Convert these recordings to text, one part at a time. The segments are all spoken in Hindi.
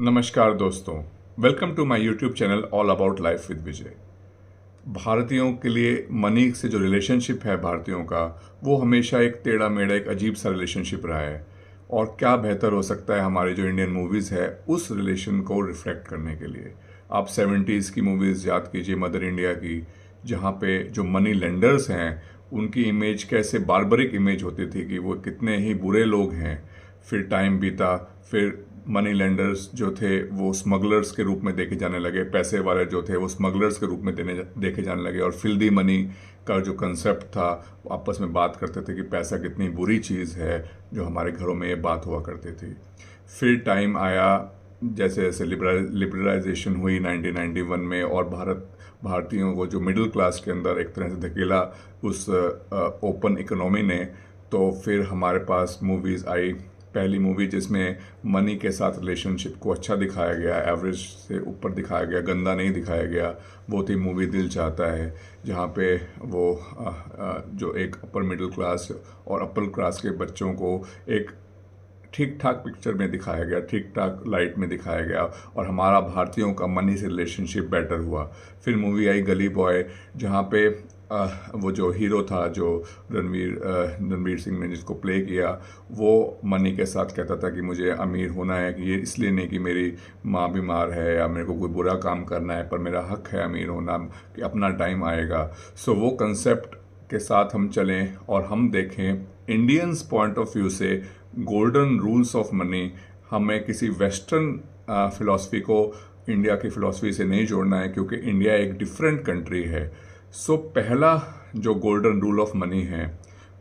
नमस्कार दोस्तों, welcome to my YouTube channel all about life with Vijay. भारतीयों के लिए मनी से जो रिलेशनशिप है भारतीयों का, वो हमेशा एक टेढ़ा मेढ़ा एक अजीब सा रिलेशनशिप रहा है। और क्या बेहतर हो सकता है हमारी जो इंडियन मूवीज़ है उस रिलेशन को रिफ्लेक्ट करने के लिए। आप 70s की मूवीज़ याद कीजिए, मदर इंडिया की, जहाँ पे जो मनी लेंडर्स हैं उनकी इमेज कैसे बार्बरिक इमेज होती थी कि वो कितने ही बुरे लोग हैं। फिर टाइम बीता, फिर मनी लेंडर्स जो थे वो स्मगलर्स के रूप में देखे जाने लगे, पैसे वाले जो थे वो स्मगलर्स के रूप में देखे जाने लगे। और फिल्दी मनी का जो कंसेप्ट था, वो आपस में बात करते थे कि पैसा कितनी बुरी चीज़ है, जो हमारे घरों में ये बात हुआ करती थी। फिर टाइम आया, जैसे जैसे लिबरलाइजेशन हुई 1991 में, और भारतीयों को जो मिडिल क्लास के अंदर एक तरह से धकेला उस ओपन इकोनॉमी ने। तो फिर हमारे पास मूवीज़ आई। पहली मूवी जिसमें मनी के साथ रिलेशनशिप को अच्छा दिखाया गया, एवरेज से ऊपर दिखाया गया, गंदा नहीं दिखाया गया, वो थी मूवी दिल चाहता है, जहाँ पे वो जो एक अपर मिडिल क्लास और अपर क्लास के बच्चों को एक ठीक ठाक पिक्चर में दिखाया गया, ठीक ठाक लाइट में दिखाया गया, और हमारा भारतीयों का मनी से रिलेशनशिप बेटर हुआ। फिर मूवी आई गली बॉय, जहाँ पे वो जो हीरो था, जो रणवीर सिंह ने जिसको प्ले किया, वो मनी के साथ कहता था कि मुझे अमीर होना है, कि ये इसलिए नहीं कि मेरी माँ बीमार है या मेरे को कोई बुरा काम करना है, पर मेरा हक है अमीर होना, कि अपना टाइम आएगा। सो वो कंसेप्ट के साथ हम चलें और हम देखें इंडियंस पॉइंट ऑफ व्यू से गोल्डन रूल्स ऑफ मनी। हमें किसी वेस्टर्न फिलॉसफी को इंडिया की फिलॉसफी से नहीं जोड़ना है, क्योंकि इंडिया एक डिफरेंट कंट्री है। सो पहला जो गोल्डन रूल ऑफ मनी है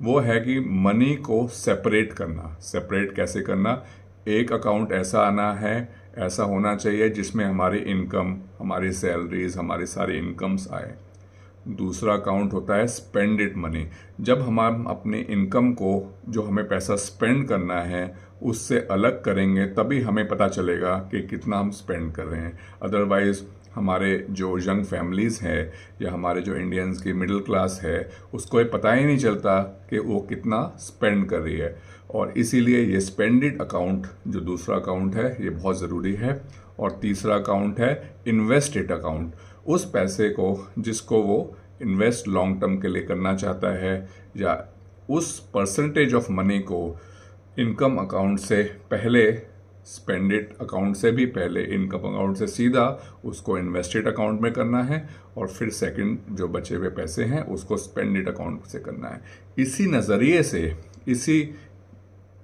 वो है कि मनी को सेपरेट करना। सेपरेट कैसे करना? एक अकाउंट ऐसा आना है, ऐसा होना चाहिए जिसमें हमारी इनकम, हमारी सैलरीज, हमारी सारी इनकम्स आए। दूसरा अकाउंट होता है स्पेंड इट मनी। जब हम अपनी इनकम को, जो हमें पैसा स्पेंड करना है, उससे अलग करेंगे, तभी हमें पता चलेगा कि कितना हम स्पेंड कर रहे हैं। अदरवाइज हमारे जो यंग फैमिलीज़ हैं या हमारे जो इंडियंस की मिडिल क्लास है, उसको ये पता ही नहीं चलता कि वो कितना स्पेंड कर रही है। और इसीलिए ये स्पेंडिड अकाउंट, जो दूसरा अकाउंट है, ये बहुत ज़रूरी है। और तीसरा अकाउंट है इन्वेस्टेड अकाउंट। उस पैसे को जिसको वो इन्वेस्ट लॉन्ग टर्म के लिए करना चाहता है, या उस परसेंटेज ऑफ मनी को इनकम अकाउंट से पहले, स्पेंडेड अकाउंट से भी पहले, इनकम अकाउंट से सीधा उसको इन्वेस्टेड अकाउंट में करना है, और फिर सेकंड जो बचे हुए पैसे हैं उसको स्पेंडेड अकाउंट से करना है। इसी नज़रिए से, इसी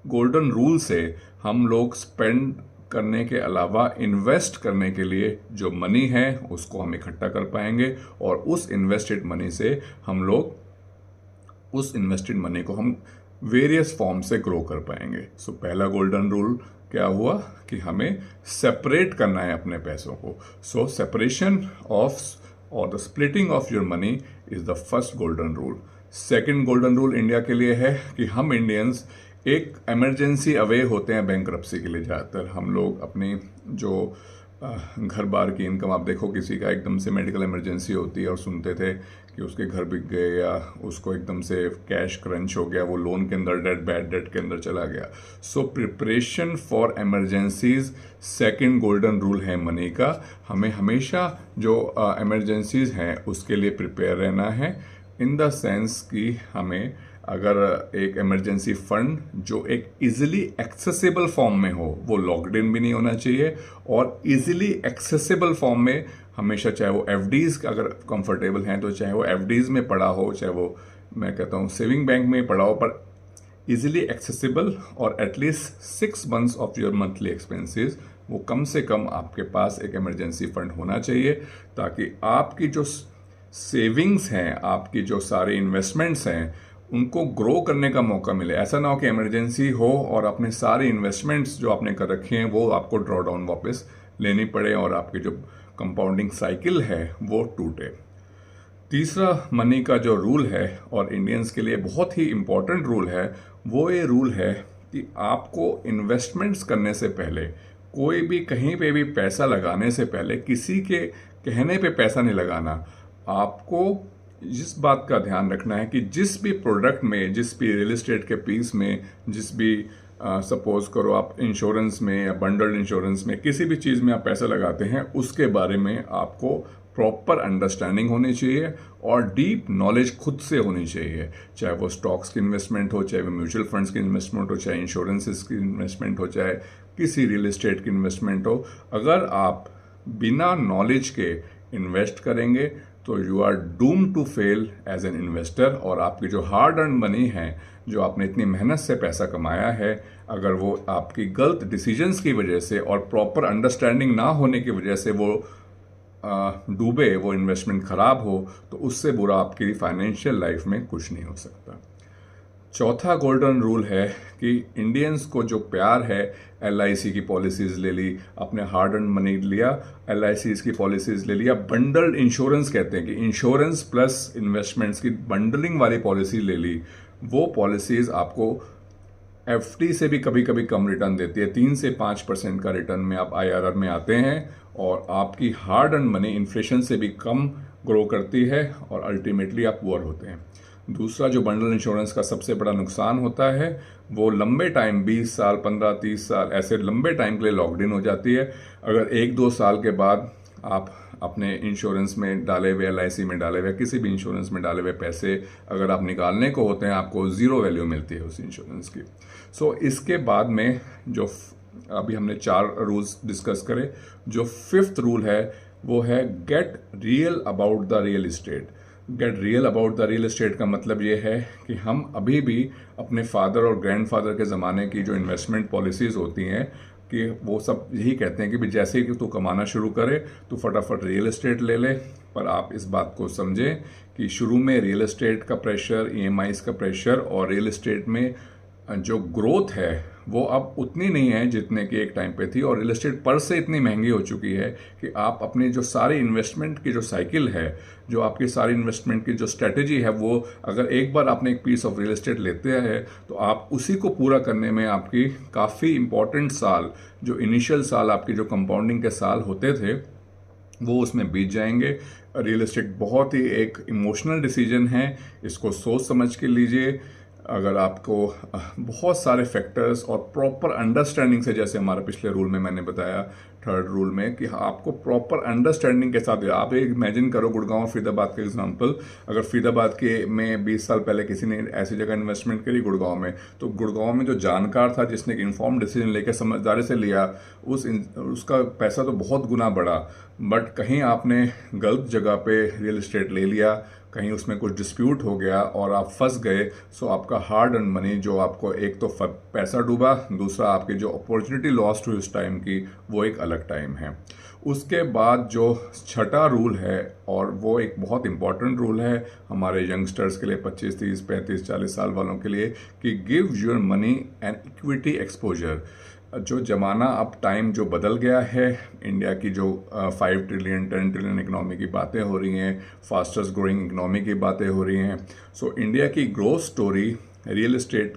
गोल्डन रूल से हम लोग स्पेंड करने के अलावा इन्वेस्ट करने के लिए जो मनी है उसको हम इकट्ठा कर पाएंगे, और उस इन्वेस्टेड मनी से हम लोग उस इन्वेस्टेड मनी को हम वेरियस फॉर्म से ग्रो कर पाएंगे। सो पहला गोल्डन रूल क्या हुआ कि हमें सेपरेट करना है अपने पैसों को। सो सेपरेशन ऑफ और the splitting of your money is the first golden rule. Second golden rule India के लिए है कि हम इंडियंस एक इमरजेंसी अवे होते हैं बैंक्रप्सी के लिए। ज़्यादातर हम लोग अपनी जो घर बार की इनकम, आप देखो किसी का एकदम से मेडिकल इमरजेंसी होती है और सुनते थे कि उसके घर बिक गए, या उसको एकदम से कैश क्रंच हो गया, वो लोन के अंदर बैड डेट के अंदर चला गया। So preparation for emergencies second golden rule है मनी का। हमें हमेशा जो इमरजेंसीज हैं उसके लिए प्रिपेयर रहना है, इन द सेंस कि हमें अगर एक इमरजेंसी फंड जो एक इजीली एक्सेसिबल फॉर्म में हो, वो लॉक्ड इन भी नहीं होना चाहिए, और इजीली एक्सेसिबल फॉर्म में हमेशा, चाहे वो एफडीज अगर कंफर्टेबल हैं तो चाहे वो एफडीज में पड़ा हो, चाहे वो मैं कहता हूँ सेविंग बैंक में पड़ा हो, पर इजीली एक्सेसिबल, और at least 6 months of your monthly expenses वो कम से कम आपके पास एक इमरजेंसी फंड होना चाहिए, ताकि आपकी जो सेविंग्स हैं, आपकी जो सारे इन्वेस्टमेंट्स हैं, उनको ग्रो करने का मौका मिले। ऐसा ना हो कि इमरजेंसी हो और अपने सारे इन्वेस्टमेंट्स जो आपने कर रखे हैं वो आपको ड्रॉ डाउन वापस लेनी पड़े, और आपकी जो कंपाउंडिंग साइकिल है वो टूटे। तीसरा मनी का जो रूल है, और इंडियंस के लिए बहुत ही इम्पोर्टेंट रूल है, वो ये रूल है कि आपको इन्वेस्टमेंट्स करने से पहले, कोई भी कहीं पे भी पैसा लगाने से पहले, किसी के कहने पे पैसा नहीं लगाना। आपको इस बात का ध्यान रखना है कि जिस भी प्रोडक्ट में, जिस भी रियल एस्टेट के पीस में, जिस भी सपोज करो आप इंश्योरेंस में या बंडल्ड इंश्योरेंस में किसी भी चीज़ में आप पैसा लगाते हैं, उसके बारे में आपको प्रॉपर अंडरस्टैंडिंग होनी चाहिए और डीप नॉलेज खुद से होनी चाहिए। चाहे वो स्टॉक्स की इन्वेस्टमेंट हो, चाहे वो म्यूचुअल फंड्स की इन्वेस्टमेंट हो, चाहे इंश्योरेंसेस की इन्वेस्टमेंट हो, चाहे किसी रियल एस्टेट की इन्वेस्टमेंट हो। अगर आप बिना नॉलेज के इन्वेस्ट करेंगे तो you are doom to fail as an investor, और आपकी जो हार्ड अर्न मनी है, जो आपने इतनी मेहनत से पैसा कमाया है, अगर वो आपकी गलत डिसीजंस की वजह से और प्रॉपर अंडरस्टैंडिंग ना होने की वजह से वो डूबे, वो इन्वेस्टमेंट खराब हो, तो उससे बुरा आपकी फाइनेंशियल लाइफ में कुछ नहीं हो सकता। चौथा गोल्डन रूल है कि इंडियंस को जो प्यार है, LIC की पॉलिसीज़ ले ली, अपने हार्ड अर्न मनी लिया, LICs की पॉलिसीज़ ले लिया, बंडल्ड इंश्योरेंस कहते हैं कि इंश्योरेंस प्लस इन्वेस्टमेंट्स की बंडलिंग वाली पॉलिसी ले ली। वो पॉलिसीज़ आपको FD से भी कभी कभी कम रिटर्न देती है, 3 से 5% का रिटर्न में आप IRR में आते हैं, और आपकी हार्ड अर्न मनी इन्फ्लेशन से भी कम ग्रो करती है और अल्टीमेटली आप पुअर होते हैं। दूसरा जो बंडल इंश्योरेंस का सबसे बड़ा नुकसान होता है, वो लंबे टाइम 20 साल 15-30 साल ऐसे लंबे टाइम के लिए लॉकड इन हो जाती है। अगर 1-2 साल के बाद आप अपने इंश्योरेंस में डाले हुए, LIC में डाले हुए, किसी भी इंश्योरेंस में डाले हुए पैसे अगर आप निकालने को होते हैं, आपको ज़ीरो वैल्यू मिलती है उस इंश्योरेंस की। सो इसके बाद में जो अभी हमने 4 रूल्स डिस्कस करे, जो 5th रूल है वो है get real about the real estate. Get real about the real estate का मतलब ये है कि हम अभी भी अपने फादर और ग्रैंडफादर के ज़माने की जो इन्वेस्टमेंट पॉलिसीज़ होती हैं, कि वो सब यही कहते हैं कि भी जैसे ही तू कमाना शुरू करे तो फटाफट रियल एस्टेट ले ले। पर आप इस बात को समझें कि शुरू में रियल एस्टेट का प्रेशर, EMIs का प्रेशर और रियल एस्टेट में जो ग्रोथ है वो अब उतनी नहीं है जितने की एक टाइम पे थी, और रियल एस्टेट पर से इतनी महंगी हो चुकी है कि आप अपनी जो सारी इन्वेस्टमेंट की जो साइकिल है, जो आपकी सारी इन्वेस्टमेंट की जो स्ट्रेटेजी है, वो अगर एक बार आपने एक पीस ऑफ रियल एस्टेट लेते हैं तो आप उसी को पूरा करने में आपकी काफ़ी इंपॉर्टेंट साल, जो इनिशियल साल आपकी जो कंपाउंडिंग के साल होते थे, वो उसमें बीत जाएंगे। रियल एस्टेट बहुत ही एक इमोशनल डिसीजन है, इसको सोच समझ के लीजिए। अगर आपको बहुत सारे फैक्टर्स और प्रॉपर अंडरस्टैंडिंग से, जैसे हमारा पिछले रूल में मैंने बताया, 3rd रूल में, कि आपको प्रॉपर अंडरस्टैंडिंग के साथ, आप एक इमेजिन करो गुड़गांव और फरीदाबाद का एग्जांपल, अगर फरीदाबाद के में 20 साल पहले किसी ने ऐसी जगह इन्वेस्टमेंट करी गुड़गांव में, तो गुड़गांव में जो जानकार था, जिसने एक इन्फॉर्म डिसीजन लेकर समझदारी से लिया, उसका पैसा तो बहुत गुना बढ़ा। बट कहीं आपने गलत जगह पे रियल एस्टेट ले लिया, कहीं उसमें कुछ डिस्प्यूट हो गया और आप फंस गए, सो आपका हार्ड अर्न मनी, जो आपको एक तो पैसा डूबा, दूसरा आपकी जो अपॉर्चुनिटी लॉस्ट हुई उस टाइम की, वो एक अलग टाइम है। उसके बाद जो 6ठा रूल है, और वो एक बहुत इंपॉर्टेंट रूल है हमारे यंगस्टर्स के लिए, 25, 30, 35, 40 साल वालों के लिए, कि give your money an equity exposure. जो ज़माना अब टाइम जो बदल गया है, इंडिया की जो 5 ट्रिलियन 10 ट्रिलियन इकनॉमी की बातें हो रही हैं, फास्टेस्ट ग्रोइंग इकनॉमी की बातें हो रही हैं, सो इंडिया की ग्रोथ स्टोरी रियल एस्टेट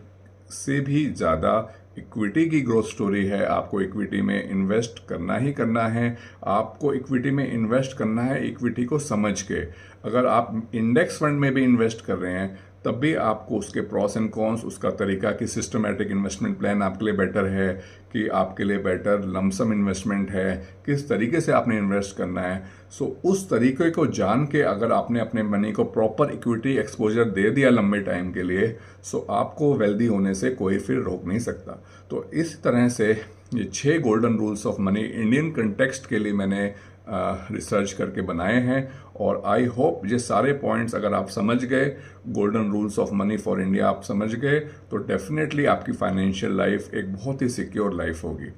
से भी ज़्यादा इक्विटी की ग्रोथ स्टोरी है। आपको इक्विटी में इन्वेस्ट करना ही करना है, आपको इक्विटी में इन्वेस्ट करना है इक्विटी को समझ के। अगर आप इंडेक्स फंड में भी इन्वेस्ट कर रहे हैं, तब भी आपको उसके प्रॉस एंड कॉन्स, उसका तरीका कि सिस्टमैटिक इन्वेस्टमेंट प्लान आपके लिए बेटर है कि आपके लिए बेटर लमसम इन्वेस्टमेंट है, किस तरीके से आपने इन्वेस्ट करना है। सो उस तरीके को जान के अगर आपने अपने मनी को प्रॉपर इक्विटी एक्सपोजर दे दिया लंबे टाइम के लिए, सो आपको वेल्दी होने से कोई फिर रोक नहीं सकता। तो इस तरह से ये 6 golden rules of money Indian context के लिए मैंने रिसर्च करके बनाए हैं, और आई होप ये सारे पॉइंट्स अगर आप समझ गए, golden rules of money for India आप समझ गए, तो डेफिनेटली आपकी फाइनेंशियल लाइफ एक बहुत ही सिक्योर लाइफ होगी।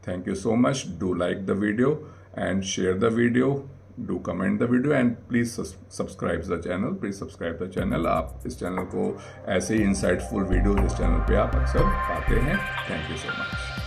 Thank you so much. Do like the video and share the video, do comment the video and please subscribe the channel. Please subscribe the channel. आप इस चैनल को ऐसे ही इंसाइटफुल वीडियो इस चैनल पे आप अक्सर पाते हैं। Thank you so much.